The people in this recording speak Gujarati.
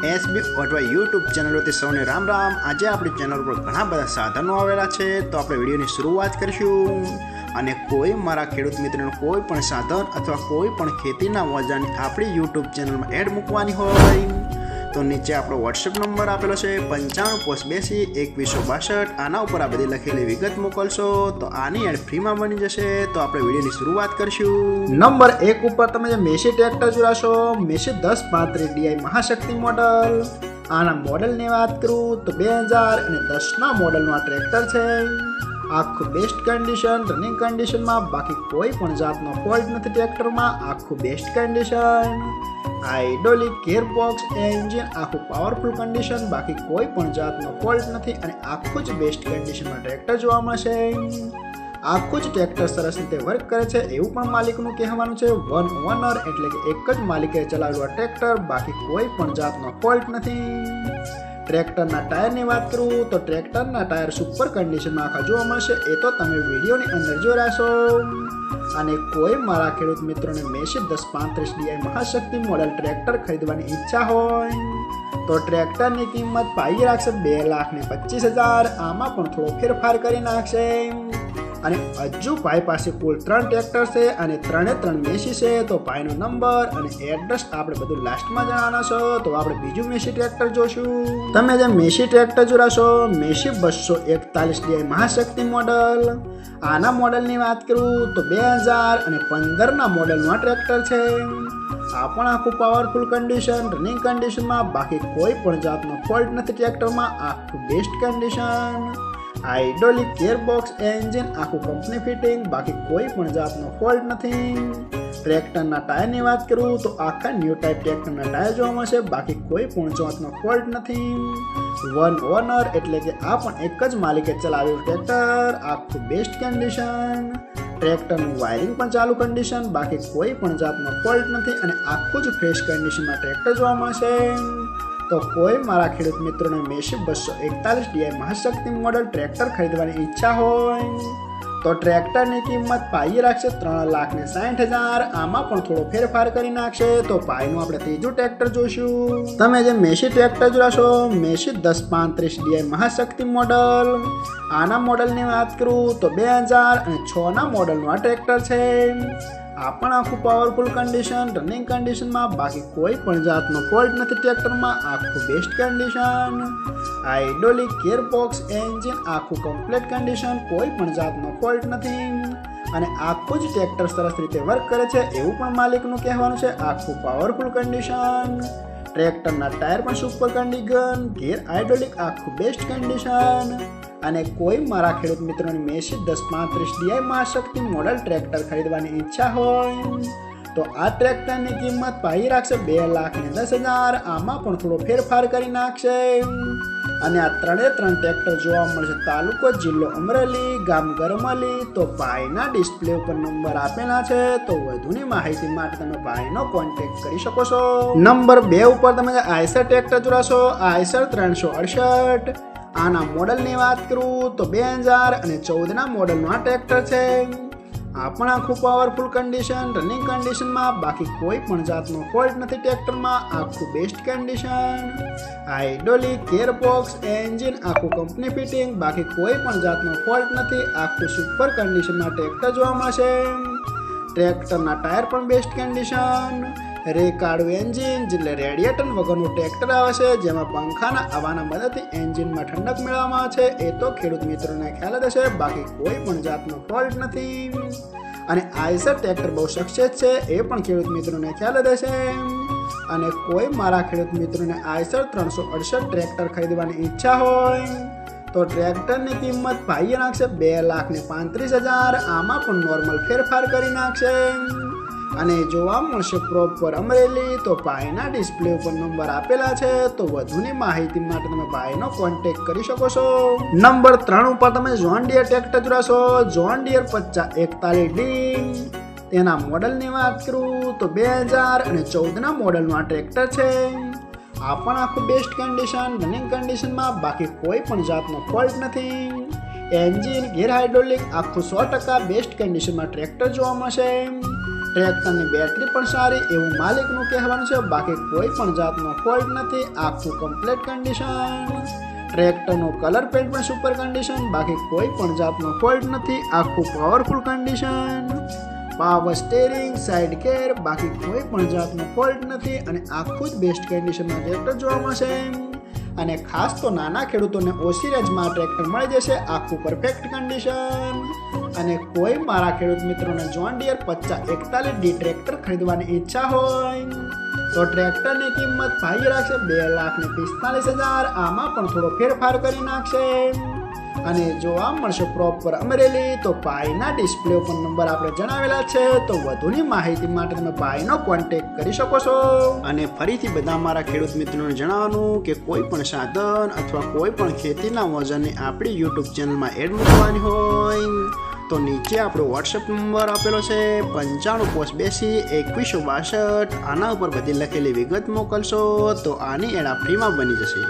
એસબી અઠવા યુટ્યુબ ચેનલોથી સૌને રામ રામ। આજે આપણી ચેનલ પર ઘણા બધા સાધનો આવેલા છે, તો આપણે વિડીયોની શરૂઆત કરીશું। અને કોઈ મારા ખેડૂત મિત્રોનું કોઈ પણ સાધન અથવા કોઈ પણ ખેતીના ઓજારની આપણી યુટ્યુબ ચેનલમાં એડ મૂકવાની હોય તો નીચે આપણો વોટ્સએપ નંબર આપેલો છે 95822162। આના ઉપર આ બધી લખેલી વિગત મોકલશો તો આની એડ ફ્રીમાં બની જશે। તો આપણે વિડીયોની શરૂઆત કરીશું। નંબર 1 ઉપર તમે જે મેસી ટ્રેક્ટર જોડાશો, મેસી 1035 ડીઆઈ મહાશક્તિ મોડલ। આના મોડલની વાત કરું તો 2010ના મોડલનું આ ટ્રેક્ટર છે। આખું બેસ્ટ કન્ડિશન, રનિંગ કન્ડિશનમાં, બાકી કોઈ પણ જાતનો ફોલ્ટ નથી ટ્રેક્ટરમાં। આખું best condition, hydraulic gearbox, engine આખું પાવરફુલ કન્ડિશન, બાકી કોઈ પણ જાતનો ફોલ્ટ નથી અને આખું જ બેસ્ટ કન્ડિશનમાં ટ્રેક્ટર જોવા મળશે। આખું જ ટ્રેક્ટર સરસ રીતે વર્ક કરે છે એવું પણ માલિકનું કહેવાનું છે। વન ઓનર એટલે કે એક જ માલિકે ચલાવેલું આ ટ્રેક્ટર, બાકી કોઈ પણ જાતનો ફોલ્ટ નથી। ટ્રેક્ટરના ટાયરની વાત કરું તો ટ્રેક્ટરના ટાયર સુપર કન્ડિશનમાં આખા જોવા મળશે, એ તો તમે વિડીયોની અંદર જોઈ રહેશો। અને કોઈ મારા ખેડૂત મિત્રોને Massey 1035 DI Mahashakti model tractor ખરીદવાની ઈચ્છા હોય તો ટ્રેક્ટરની કિંમત પાઈ રાખશે 2,25,000। આમાં પણ થોડો ફેરફાર કરી નાખશે। અને હજુ ભાઈ પાસે કુલ 3 ટ્રેક્ટર છે અને 3 મેસી છે, તો ભાઈનો નંબર અને એડ્રેસ આપણે બધું લાસ્ટમાં જણાવવાના છો। તો આપણે બીજું મેસી ટ્રેક્ટર જોશું। તમે જે મેસી ટ્રેક્ટર જોડાશો, મેસી 241 ડીઆઈ મહાશક્તિ મોડલ। આના મોડલની વાત કરું તો 2015ના મોડલનું આ ટ્રેક્ટર છે। આ પણ આખું પાવરફુલ કન્ડિશન, રનિંગ કન્ડિશનમાં, બાકી કોઈ પણ જાતનો ફોલ્ટ નથી ટ્રેક્ટરમાં। આખું best condition, hydraulic gearbox, engine આખું કંપની ફિટિંગ, બાકી કોઈ પણ જાતનો ફોલ્ટ નથી। ટ્રેક્ટરના ટાયરની વાત કરું તો આખા ન્યૂ ટાઈપ ટ્રેક્ટરના ટાયર જોવા મળશે, બાકી કોઈ પણ જાતનો ફોલ્ટ નથી। વન ઓનર એટલે કે આ પણ એક જ માલિકે ચલાવેલું ટ્રેક્ટર, આખું બેસ્ટ કન્ડિશન। ટ્રેક્ટરનું વાયરિંગ પણ ચાલુ કન્ડિશન, બાકી કોઈ પણ જાતનો ફોલ્ટ નથી અને આખું જ ફ્રેશ કન્ડિશનમાં ટ્રેક્ટર જોવા મળશે। તો કોઈ મારા ખેડૂત મિત્રોને Massey 241 DI Mahashakti model tractor ખરીદવાની ઈચ્છા હોય તો ટ્રેક્ટરની કિંમત પાઈ રાખશે 3,60,000। આમાં પણ થોડો ફેરફાર કરી નાખશે। તો પાઈનું આપણે ત્રીજું ટ્રેક્ટર જોઈશું। તમે જે મેસી ટ્રેક્ટર જોડાશો, મેસી 1035 ડીઆઈ મહાશક્તિ મોડલ। આના મોડલની વાત કરું તો 2006ના મોડલનું આ ટ્રેક્ટર છે। આ પણ આખું પાવરફુલ કન્ડિશન, રનિંગ કન્ડિશનમાં, બાકી કોઈ પણ જાતનો ફોલ્ટ નથી ટ્રેક્ટરમાં। આખું best condition, hydraulic gearbox, engine આખું કમ્પ્લીટ કન્ડિશન, કોઈ પણ જાતનો ફોલ્ટ નથી અને આખું જ ટ્રેક્ટર સરસ રીતે વર્ક કરે છે એવું પણ માલિકનું કહેવાનું છે। આખું પાવરફુલ કન્ડિશન, ટ્રેક્ટરના ટાયર પણ સુપર કન્ડિશન, ગિયર હાઇડ્રોલિક આખું બેસ્ટ કન્ડિશન। અને કોઈ મારા ખેડૂત મિત્રોની Massey 1035 DI Mahashakti model tractor ખરીદવાની ઈચ્છા હોય તો આ ટ્રેક્ટરની કિંમત પાઈ રાખશે 2,10,000। આમાં પણ થોડો ફેરફાર કરી નાખશે। અને આ 3 ટ્રેક્ટર જોવા મળશે તાલુકો જિલ્લો અમરેલી, ગામ ગરમલી। તો ભાઈના ડિસ્પ્લે ઉપર નંબર આપેલા છે, તો વધુની માહિતી માટે તમે ભાઈનો કોન્ટેક્ટ કરી શકો છો। નંબર 2 ઉપર તમે આઈસર ટ્રેક્ટર જોડાશો, આઈસર 368। આના મોડલની વાત કરું તો 2014ના મોડલનું આ ટ્રેક્ટર છે। આ પણ આખું પાવરફુલ કન્ડિશન, રનિંગ કન્ડિશનમાં, બાકી કોઈ પણ જાતનો ફોલ્ટ નથી ટ્રેક્ટરમાં। આખું best condition, hydraulic gearbox, engine આખું કંપની ફિટિંગ, બાકી કોઈ પણ જાતનો ફોલ્ટ નથી। આખું સુપર કન્ડિશનમાં ટ્રેક્ટર જોવા મળશે। ટ્રેક્ટરના ટાયર પણ બેસ્ટ કન્ડિશન, રેકાળું એન્જિન એટલે રેડિએટર વગરનું ટ્રેક્ટર આવે છે, જેમાં પંખાના હવાના મદદથી એન્જિનમાં ઠંડક મેળવવામાં આવે છે, એ તો ખેડૂત મિત્રોને ખ્યાલ જ હશે। બાકી કોઈ પણ જાતનો ફોલ્ટ નથી અને આઈસર ટ્રેક્ટર બહુ સક્સેસ છે એ પણ ખેડૂત મિત્રોને ખ્યાલ જ હશે। અને કોઈ મારા ખેડૂત મિત્રોને આઈસર 368 ટ્રેક્ટર ખરીદવાની ઈચ્છા હોય તો ટ્રેક્ટરની કિંમત ભાઈ નાખશે 2,35,000। આમાં પણ નોર્મલ ફેરફાર કરી નાખશે અને જોવા મળશે પ્રોપર અમરેલી। તો ભાઈના ડિસ્પ્લે ઉપર નંબર આપેલા છે, તો વધુની માહિતી માટે તમે ભાઈનો કોન્ટેક્ટ કરી શકો છો। નંબર 3 ઉપર તમે જોન ડિયર ટ્રેક્ટર જોડાશો, જોન ડિયર 5041D। તેના મોડલની વાત કરું તો 2014ના મોડલનું આ ટ્રેક્ટર છે। આ પણ આખું બેસ્ટ કન્ડિશન, રનિંગ કન્ડિશનમાં, બાકી કોઈ પણ જાતનો ફોલ્ટ નથી। એન્જિન, ગિયર હાઇડ્રોલિક આખું 100% બેસ્ટ કન્ડિશનમાં ટ્રેક્ટર જોવા મળશે। ટ્રેક્ટરની બેટરી પણ સારી એવું માલિકનું કહેવાનું છે, બાકી કોઈ પણ જાતનો ફોલ્ટ નથી, આખું કમ્પ્લીટ કન્ડિશન. ટ્રેક્ટરનો કલર પેન્ટ પણ સુપર કન્ડિશન, બાકી કોઈ પણ જાતનો ફોલ્ટ નથી, આખું powerful condition. Power steering, side ગેર, બાકી કોઈ પણ જાતનો ફોલ્ટ નથી અને આખું જ બેસ્ટ કન્ડિશનમાં ટ્રેક્ટર જોવા મળશે. અને ખાસ તો નાના ખેડૂતોને ઓછી રેન્જમાં ટ્રેક્ટર મળી જશે, આખું પરફેક્ટ કન્ડિશન. અને કોઈ મારા ખેડૂત મિત્રોને જોન ડીયર 5041D ટ્રેક્ટર ખરીદવાની ઈચ્છા હોય તો ટ્રેક્ટરની કિંમત ભાઈ રાખશે 2,45,000. આમાં પણ થોડો ફેરફાર કરી નાખશે. અને જો આમ મળશે પ્રોપર અમરેલી તો ભાઈના ડિસ્પ્લે ઉપર નંબર આપણે જણાવેલા છે, તો વધુની માહિતી માટે તમે ભાઈનો કોન્ટેક્ટ કરી શકો છો. અને ફરીથી બધા મારા ખેડૂત મિત્રોને જણાવવાનું કે કોઈ પણ સાધન અથવા કોઈ પણ ખેતીના ઓજારને આપણી યુટ્યુબ ચેનલમાં એડ મૂકવાની હોય તો નીચે આપણો વોટ્સએપ નંબર આપેલો છે 9582 2162. આના ઉપર બધી લખેલી વિગત મોકલશો તો આની એડ ફ્રીમાં બની જશે.